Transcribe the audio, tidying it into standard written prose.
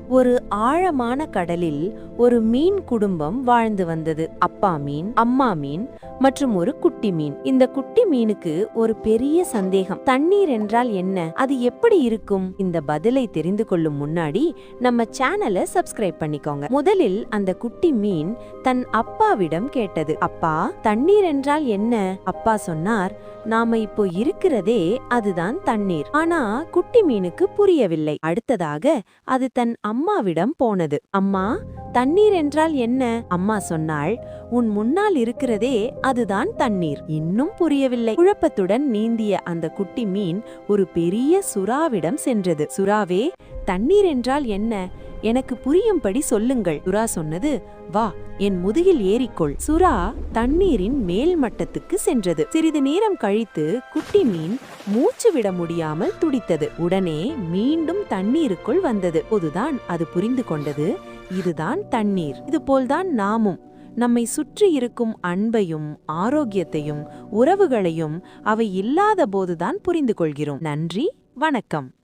ஒரு ஆழமான கடலில் ஒரு மீன் குடும்பம் வாழ்ந்து வந்தது. அப்பா மீன், அம்மா மீன் மற்றும் ஒரு குட்டி மீன். இந்த குட்டி மீனுக்கு ஒரு பெரிய சந்தேகம். தண்ணீர் என்றால் என்ன? அது எப்படி இருக்கும்? இந்த பதிலை தெரிந்து கொள்ளும் முன்னாடி நம்ம சேனலை சப்ஸ்கிரைப் பண்ணிக்கோங்க. முதலில் அந்த குட்டி மீன் தன் அப்பாவிடம் கேட்டது, அப்பா, தண்ணீர் என்றால் என்ன? அப்பா சொன்னார், நாம இப்போ இருக்கிறதே அதுதான் தண்ணீர். ஆனா குட்டி மீனுக்கு புரியவில்லை. அடுத்ததாக அது தன் அம்மாவிடம் போனது. அம்மா, தண்ணீர் என்றால் என்ன? அம்மா சொன்னாள், உன் முன்னால் இருக்கிறதே அதுதான் தண்ணீர். இன்னும் புரியவில்லை. குழப்பத்துடன் நீந்திய அந்த குட்டி மீன் ஒரு பெரிய சுறாவிடம் சென்றது. சுறாவே, தண்ணீர் என்றால் என்ன? எனக்கு புரியும்படி சொல்லுங்கள். சுறா சொன்னது, வா, என் முதுகில் ஏறிக்கொள். சுறா தண்ணீரின் மேல் மட்டத்துக்கு சென்றது. சிறிது நேரம் கழித்து குட்டி மீன் மூச்சு விட முடியாமல் துடித்தது. உடனே மீண்டும் தண்ணீருக்குள் வந்தது. அப்போதுதான் அது புரிந்து கொண்டது, இதுதான் தண்ணீர். இதுபோல்தான் நாமும் நம்மை சுற்றி இருக்கும் அன்பையும் ஆரோக்கியத்தையும் உறவுகளையும் அவை இல்லாத போதுதான் புரிந்து கொள்கிறோம். நன்றி, வணக்கம்.